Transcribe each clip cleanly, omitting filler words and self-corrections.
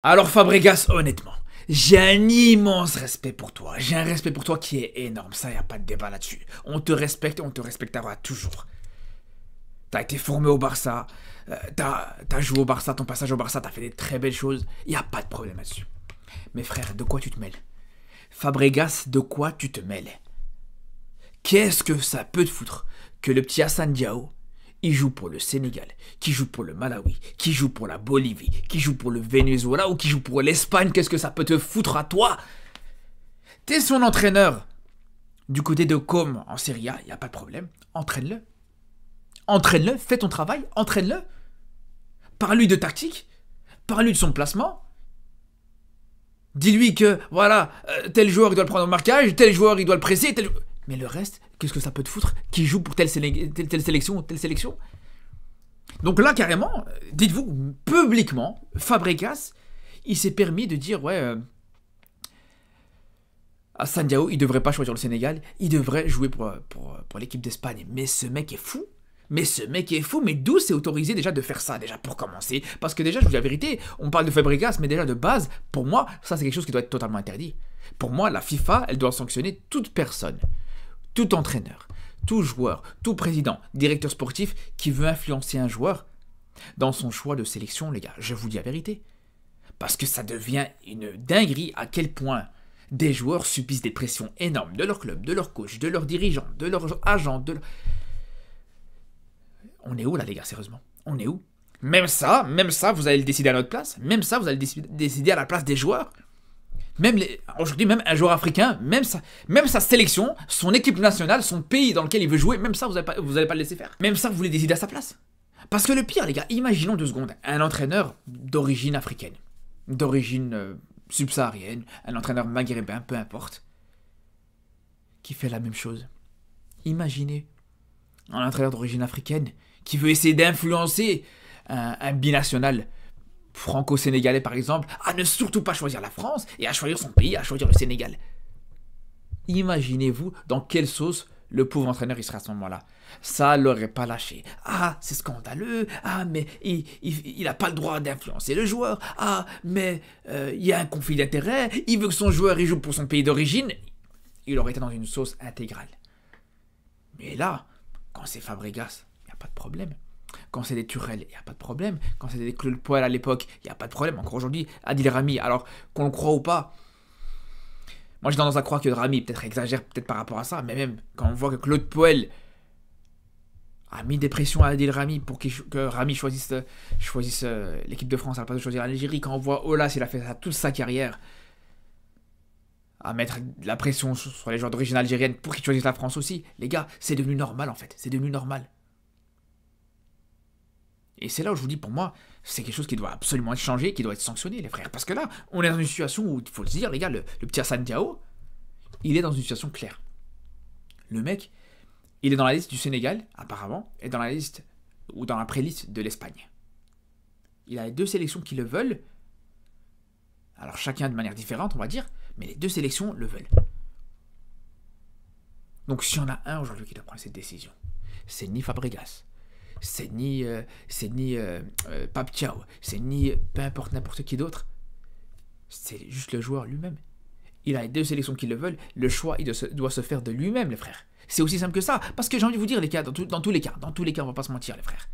Alors Fabregas, honnêtement, j'ai un immense respect pour toi. J'ai un respect pour toi qui est énorme. Ça, y a pas de débat là-dessus. On te respecte et on te respectera toujours. T'as été formé au Barça. T'as joué au Barça. Ton passage au Barça, t'as fait des très belles choses. Y a pas de problème là-dessus. Mais frère, de quoi tu te mêles? Fabregas, de quoi tu te mêles? Qu'est-ce que ça peut te foutre que le petit Hassan Diao, il joue pour le Sénégal, qui joue pour le Malawi, qui joue pour la Bolivie, qui joue pour le Venezuela ou qui joue pour l'Espagne? Qu'est-ce que ça peut te foutre à toi? T'es son entraîneur. Du côté de Com en Serie A, il n'y a pas de problème. Entraîne-le. Entraîne-le, fais ton travail, entraîne-le. Parle-lui de tactique, parle-lui de son placement. Dis-lui que, voilà, tel joueur il doit le prendre au marquage, tel joueur il doit le presser, Mais le reste, qu'est-ce que ça peut te foutre? Qui joue pour telle sélection ou telle sélection? Donc là, carrément, dites-vous, publiquement, Fabregas, il s'est permis de dire, ouais, Hassan Diao, il devrait pas choisir le Sénégal, il devrait jouer pour l'équipe d'Espagne. Mais ce mec est fou. Mais d'où c'est autorisé déjà de faire ça, déjà pour commencer? Parce que déjà, je vous dis la vérité, on parle de Fabregas, mais déjà de base, pour moi, ça c'est quelque chose qui doit être totalement interdit. Pour moi, la FIFA, elle doit sanctionner toute personne, tout entraîneur, tout joueur, tout président, directeur sportif qui veut influencer un joueur dans son choix de sélection, les gars. Je vous dis la vérité. Parce que ça devient une dinguerie à quel point des joueurs subissent des pressions énormes de leur club, de leur coach, de leurs dirigeants, de leurs agents, On est où là, les gars, sérieusement? On est où? Même ça, vous allez le décider à notre place. Même ça, vous allez décider à la place des joueurs. Aujourd'hui, même un joueur africain, même sa sélection, son équipe nationale, son pays dans lequel il veut jouer, même ça, vous allez pas le laisser faire. Même ça, vous voulez décider à sa place. Parce que le pire, les gars, imaginons 2 secondes, un entraîneur d'origine africaine, d'origine subsaharienne, un entraîneur maghrébin, peu importe, qui fait la même chose. Imaginez un entraîneur d'origine africaine qui veut essayer d'influencer un binational franco-sénégalais par exemple, à ne surtout pas choisir la France et à choisir son pays, à choisir le Sénégal. Imaginez-vous dans quelle sauce le pauvre entraîneur il serait à ce moment-là. Ça l'aurait pas lâché. Ah, c'est scandaleux. Ah, mais il n'a pas le droit d'influencer le joueur. Ah, mais il y a un conflit d'intérêts. Il veut que son joueur il joue pour son pays d'origine. Il aurait été dans une sauce intégrale. Mais là, quand c'est Fabregas, il n'y a pas de problème. Quand c'est des Turel, il n'y a pas de problème. Quand c'est des Claude Puel à l'époque, il n'y a pas de problème. Encore aujourd'hui, Adil Rami, alors qu'on le croit ou pas, moi j'ai tendance à croire que Rami peut-être exagère peut-être par rapport à ça, mais même quand on voit que Claude Puel a mis des pressions à Adil Rami pour que Rami choisisse l'équipe de France à la place de choisir l'Algérie, quand on voit Olas, il a fait ça toute sa carrière, à mettre de la pression sur les joueurs d'origine algérienne pour qu'ils choisissent la France aussi, les gars, c'est devenu normal en fait, c'est devenu normal. Et c'est là où je vous dis, pour moi, c'est quelque chose qui doit absolument être changé, qui doit être sanctionné, les frères. Parce que là, on est dans une situation où, il faut le dire, les gars, le petit Hassan Diao, il est dans une situation claire. Le mec, il est dans la liste du Sénégal, apparemment, et dans la liste, ou dans la pré-liste de l'Espagne. Il a les 2 sélections qui le veulent, alors chacun de manière différente, on va dire, mais les 2 sélections le veulent. Donc s'il y en a un aujourd'hui qui doit prendre cette décision, c'est ni Fabregas, c'est ni Pape Thiaw, c'est ni peu importe n'importe qui d'autre, c'est juste le joueur lui-même. Il a les 2 sélections qui le veulent, le choix il doit se faire de lui-même, les frères. C'est aussi simple que ça, parce que j'ai envie de vous dire, les gars, dans tous les cas, on va pas se mentir, les frères.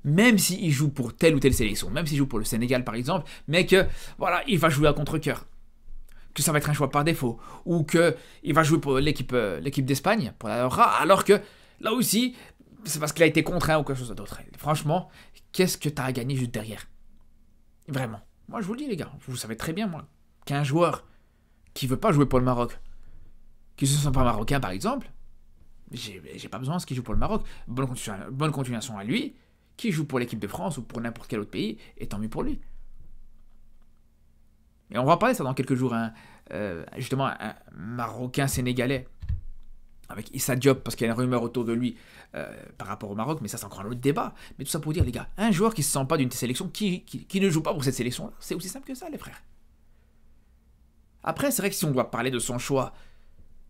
Même s'il joue pour telle ou telle sélection, même s'il joue pour le Sénégal par exemple, mais que, voilà, il va jouer à contre-cœur, que ça va être un choix par défaut, ou qu'il va jouer pour l'équipe d'Espagne, pour la Rora, alors que, là aussi, c'est parce qu'il a été contraint ou quelque chose d'autre. Franchement, qu'est-ce que t'as à gagner juste derrière? Vraiment. Moi, je vous le dis, les gars, vous savez très bien, moi, qu'un joueur qui veut pas jouer pour le Maroc, qui ne se sent pas marocain, par exemple, j'ai pas besoin de ce qu'il joue pour le Maroc. Bonne continuation à lui, qui joue pour l'équipe de France ou pour n'importe quel autre pays, et tant mieux pour lui. Et on va parler ça dans quelques jours, justement, un Marocain sénégalais, avec Issa Diop, parce qu'il y a une rumeur autour de lui par rapport au Maroc, mais ça c'est encore un autre débat. Mais tout ça pour dire, les gars, un joueur qui ne se sent pas d'une sélection, qui ne joue pas pour cette sélection-là, c'est aussi simple que ça, les frères. Après, c'est vrai que si on doit parler de son choix,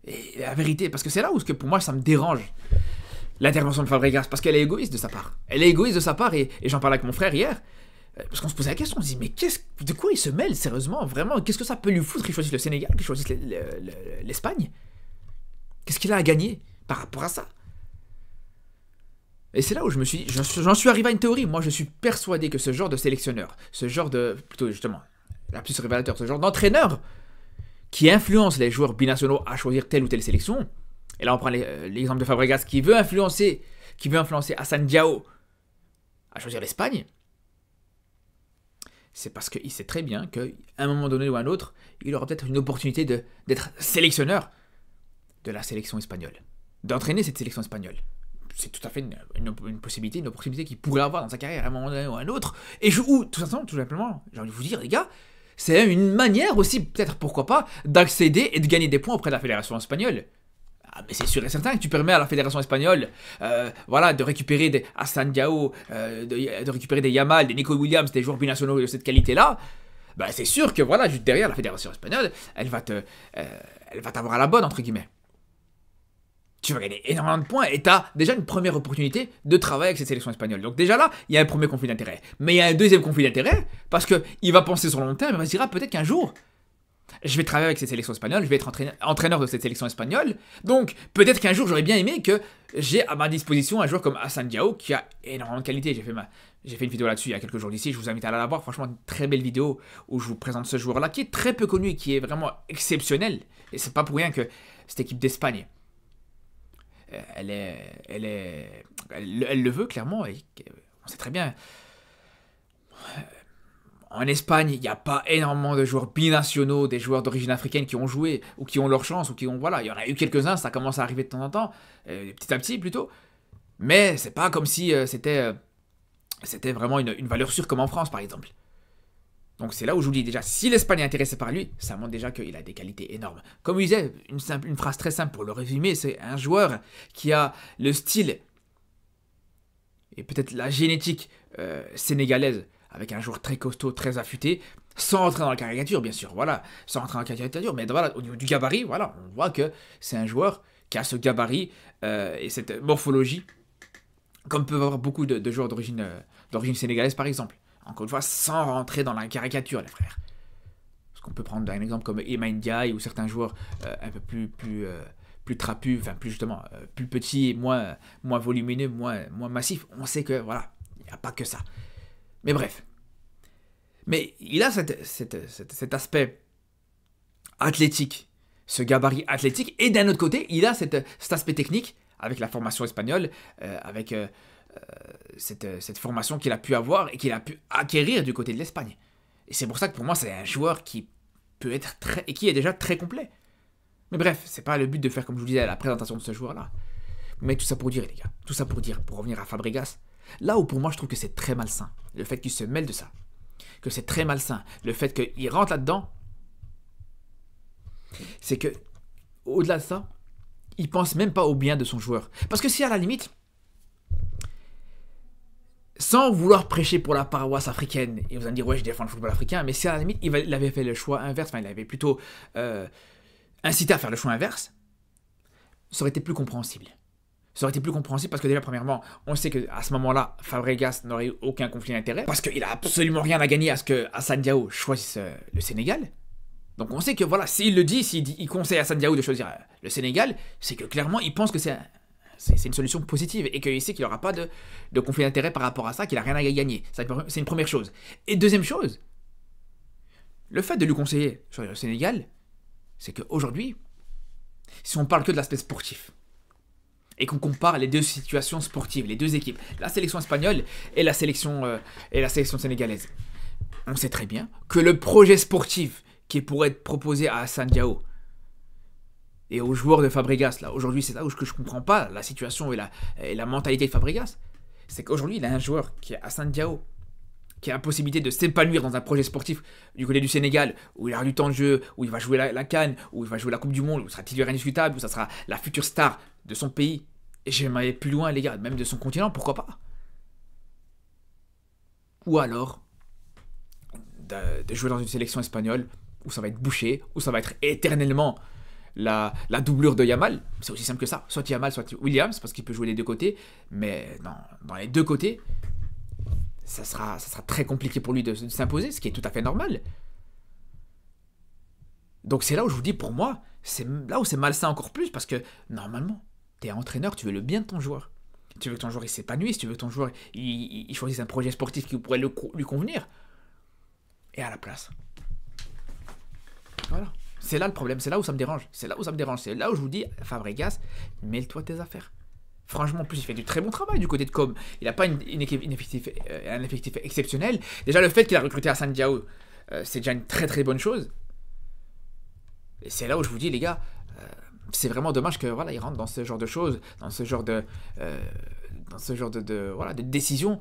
et la vérité, parce que c'est là où pour moi ça me dérange, l'intervention de Fabregas, parce qu'elle est égoïste de sa part. Elle est égoïste de sa part, et j'en parlais avec mon frère hier, Parce qu'on se posait la question, on se dit, mais de quoi il se mêle, sérieusement, vraiment? Qu'est-ce que ça peut lui foutre qu'il choisisse le Sénégal, qu'il choisisse l'Espagne? Qu'est-ce qu'il a à gagner par rapport à ça? Et c'est là où j'en suis arrivé à une théorie. Moi, je suis persuadé que ce genre de sélectionneur, plutôt justement, la plus révélateur, ce genre d'entraîneur qui influence les joueurs binationaux à choisir telle ou telle sélection, et là on prend l'exemple de Fabregas qui veut influencer Hassan Diao à choisir l'Espagne, c'est parce qu'il sait très bien qu'à un moment donné ou à un autre, il aura peut-être une opportunité d'être sélectionneur de la sélection espagnole, d'entraîner cette sélection espagnole. C'est tout à fait une possibilité, une opportunité qu'il pourrait avoir dans sa carrière à un moment donné ou à un autre. Et tout simplement, j'ai envie de vous dire, les gars, c'est une manière aussi, peut-être pourquoi pas, d'accéder et de gagner des points auprès de la fédération espagnole. Ah, mais c'est sûr et certain que tu permets à la fédération espagnole de récupérer des Hassan Diao, de récupérer des Yamal, des Nico Williams, des joueurs binationaux de cette qualité-là. Bah, c'est sûr que voilà, juste derrière la fédération espagnole, elle va t'avoir à la bonne, entre guillemets. Tu vas gagner énormément de points et tu as déjà une première opportunité de travailler avec cette sélection espagnole. Donc déjà là, il y a un premier conflit d'intérêt. Mais il y a un deuxième conflit d'intérêt parce qu'il va penser sur le long terme et il va se dire peut-être qu'un jour, je vais travailler avec cette sélection espagnole, je vais être entraîneur de cette sélection espagnole. Donc peut-être qu'un jour, j'aurais bien aimé que j'ai à ma disposition un joueur comme Hassan Diao qui a énormément de qualité. J'ai fait une vidéo là-dessus il y a quelques jours d'ici, je vous invite à la voir. Franchement, une très belle vidéo où je vous présente ce joueur-là qui est très peu connu et qui est vraiment exceptionnel. Et c'est pas pour rien que cette équipe d'Espagne, elle le veut clairement, et on sait très bien. En Espagne, il n'y a pas énormément de joueurs binationaux, des joueurs d'origine africaine qui ont joué, ou qui ont leur chance, ou qui ont... Voilà, il y en a eu quelques-uns, ça commence à arriver de temps en temps, petit à petit plutôt. Mais c'est pas comme si c'était vraiment une valeur sûre comme en France, par exemple. Donc c'est là où je vous dis déjà, si l'Espagne est intéressée par lui, ça montre déjà qu'il a des qualités énormes. Comme je disais, une phrase très simple pour le résumer, c'est un joueur qui a le style et peut-être la génétique sénégalaise, avec un joueur très costaud, très affûté, sans rentrer dans la caricature, bien sûr, voilà, sans rentrer dans la caricature, mais voilà, au niveau du gabarit, voilà, on voit que c'est un joueur qui a ce gabarit et cette morphologie, comme peuvent avoir beaucoup de joueurs d'origine sénégalaise, par exemple. Encore une fois, sans rentrer dans la caricature, les frères. Parce qu'on peut prendre un exemple comme Iliman Ndiaye ou certains joueurs un peu plus trapus, enfin plus justement, plus petits, moins volumineux, moins massifs. On sait que, voilà, il n'y a pas que ça. Mais bref. Mais il a cet aspect athlétique, ce gabarit athlétique, et d'un autre côté, il a cet aspect technique, avec la formation espagnole, avec... cette formation qu'il a pu avoir et qu'il a pu acquérir du côté de l'Espagne. Et c'est pour ça que pour moi, c'est un joueur qui peut être et qui est déjà très complet. Mais bref, c'est pas le but de faire, comme je vous disais, la présentation de ce joueur-là. Mais tout ça pour dire, les gars, tout ça pour dire, pour revenir à Fabregas, là où pour moi, je trouve que c'est très malsain, le fait qu'il se mêle de ça, que c'est très malsain, le fait qu'il rentre là-dedans, c'est que, au-delà de ça, il pense même pas au bien de son joueur. Parce que si à la limite, sans vouloir prêcher pour la paroisse africaine, et vous allez me dire, ouais, je défends le football africain, mais si à la limite, il avait fait le choix inverse, enfin, il avait plutôt incité à faire le choix inverse, ça aurait été plus compréhensible. Ça aurait été plus compréhensible parce que déjà, premièrement, on sait qu'à ce moment-là, Fabregas n'aurait eu aucun conflit d'intérêt, parce qu'il a absolument rien à gagner à ce que Hassan Diao choisisse le Sénégal. Donc on sait que, voilà, s'il le dit, il conseille à Hassan Diao de choisir le Sénégal, c'est que clairement, il pense que c'est une solution positive et qu'il sait qu'il n'aura pas de conflit d'intérêt par rapport à ça, qu'il n'a rien à gagner. C'est une première chose. Et deuxième chose, le fait de lui conseiller sur le Sénégal, c'est qu'aujourd'hui, si on parle que de l'aspect sportif, et qu'on compare les deux situations sportives, les deux équipes, la sélection espagnole et la sélection sénégalaise, on sait très bien que le projet sportif qui pourrait être proposé à Hassan Diao et aux joueurs de Fabregas, là, aujourd'hui, c'est là où je comprends pas la situation et la mentalité de Fabregas. C'est qu'aujourd'hui, il a un joueur qui est Hassan Diao, qui a la possibilité de s'épanouir dans un projet sportif du côté du Sénégal, où il aura du temps de jeu, où il va jouer la CAN, où il va jouer la Coupe du Monde, où il sera titulaire indiscutable, où ça sera la future star de son pays. Et j'aimerais aller plus loin, les gars, même de son continent, pourquoi pas. Ou alors, de jouer dans une sélection espagnole, où ça va être bouché, où ça va être éternellement la doublure de Yamal. C'est aussi simple que ça. Soit Yamal, soit Williams, parce qu'il peut jouer les deux côtés. Mais dans les deux côtés, ça sera très compliqué pour lui de s'imposer, ce qui est tout à fait normal. Donc c'est là où je vous dis, pour moi, c'est là où c'est malsain encore plus, parce que normalement, t'es entraîneur, tu veux le bien de ton joueur. Tu veux que ton joueur il s'épanouisse, tu veux que ton joueur il choisisse un projet sportif qui pourrait lui convenir. Et à la place. Voilà. C'est là le problème, c'est là où ça me dérange. C'est là où je vous dis, Fabregas, mêle-toi tes affaires. Franchement, en plus, il fait du très bon travail du côté de Com. Il n'a pas un effectif exceptionnel. Déjà, le fait qu'il a recruté Assane Diao, c'est déjà une très très bonne chose. Et c'est là où je vous dis, les gars, c'est vraiment dommage que voilà, il rentre dans ce genre de choses, dans ce genre de voilà, de décisions,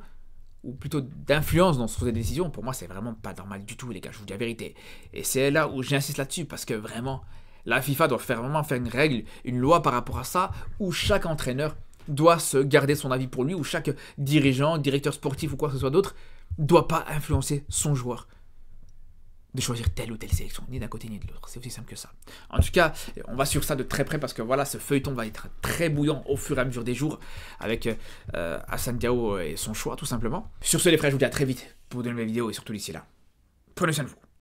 ou plutôt d'influence dans ces décisions. Pour moi, c'est vraiment pas normal du tout, les gars, je vous dis la vérité. Et c'est là où j'insiste là-dessus, parce que vraiment, la FIFA doit vraiment faire une règle, une loi par rapport à ça, où chaque entraîneur doit se garder son avis pour lui, où chaque dirigeant, directeur sportif ou quoi que ce soit d'autre, doit pas influencer son joueur de choisir telle ou telle sélection, ni d'un côté ni de l'autre. C'est aussi simple que ça. En tout cas, on va suivre ça de très près parce que voilà, ce feuilleton va être très bouillant au fur et à mesure des jours avec Assane Diao et son choix tout simplement. Sur ce les frères, je vous dis à très vite pour de nouvelles vidéos et surtout d'ici là, prenez soin de vous.